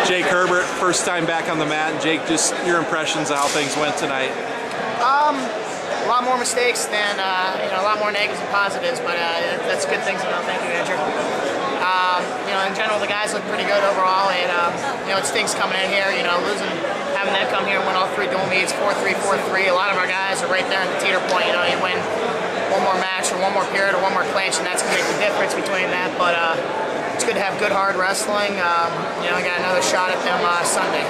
Jake Herbert, first time back on the mat. Jake, just your impressions of how things went tonight. A lot more mistakes than, a lot more negatives and positives, but that's good things. Thank you, Andrew. In general, the guys look pretty good overall, and it stinks coming in here. Having them come here and win all 3 dual meets, 4-3, 4-3. A lot of our guys are right there in the teeter point. You win one more match or one more period or one more clinch, and that's going to make the difference between that. But it's good to have good, hard wrestling. I got another shot at them Sunday.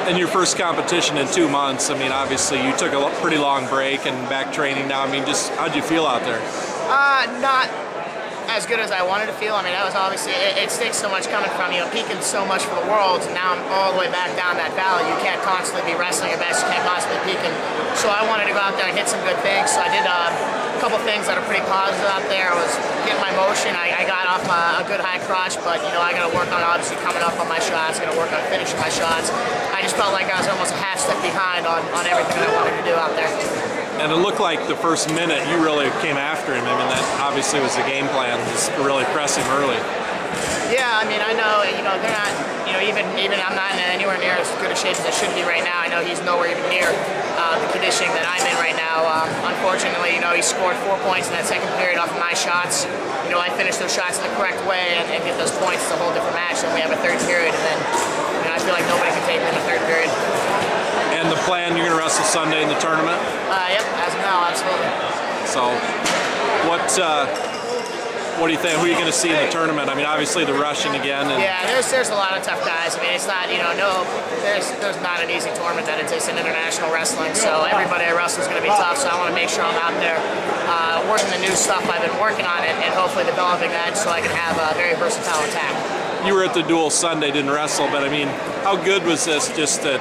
And your first competition in 2 months. I mean, obviously you took a pretty long break and back training now. I mean, just how'd you feel out there? Not as good as I wanted to feel. I mean, that was obviously, it stinks so much coming from, peaking so much for the world, and now I'm all the way back down that valley. You can't constantly be wrestling your best, you can't constantly peaking. So I wanted to go out there and hit some good things, so I did a couple things that are pretty positive out there. I was getting my motion, I got off a good high crotch, but I got to work on obviously coming up on my shots, got to work on finishing my shots. I just felt like I was almost a half step behind on everything that I wanted to do out there. And it looked like the first minute you really came after him. I mean, that obviously was the game plan, just to really press him early. Yeah, I mean, I know, they're not, even I'm not in anywhere near as good a shape as I should be right now. I know he's nowhere even near the conditioning that I'm in right now. Unfortunately, he scored 4 points in that second period off of my shots. I finished those shots in the correct way and get those points. It's a whole different match, and we have a third period, and then I feel like nobody can take me in the third period. And the plan, you're going to wrestle Sunday in the tournament? Yep, as of now, absolutely. So, what do you think? Who are you going to see in the tournament? I mean, obviously the Russian again. And yeah, there's a lot of tough guys. I mean, it's not, there's not an easy tournament that it is in international wrestling. So everybody I wrestle is going to be tough. So I want to make sure I'm out there working the new stuff I've been working on it, and hopefully developing that so I can have a very versatile attack. You were at the duel Sunday, didn't wrestle, but I mean, how good was this just to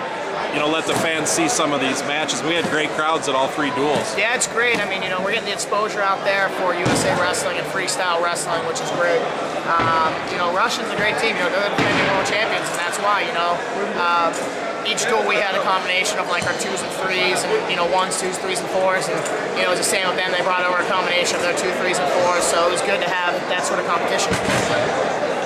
let the fans see some of these matches? We had great crowds at all 3 duels. Yeah, it's great. I mean, we're getting the exposure out there for USA Wrestling and freestyle wrestling, which is great. Russians a great team. They're the defending world champions, and that's why. Each duel we had a combination of like our 2s and 3s, and 1s, 2s, 3s, and 4s, and it was the same with them. They brought over a combination of their 2, 3s, and 4s, so it was good to have that sort of competition.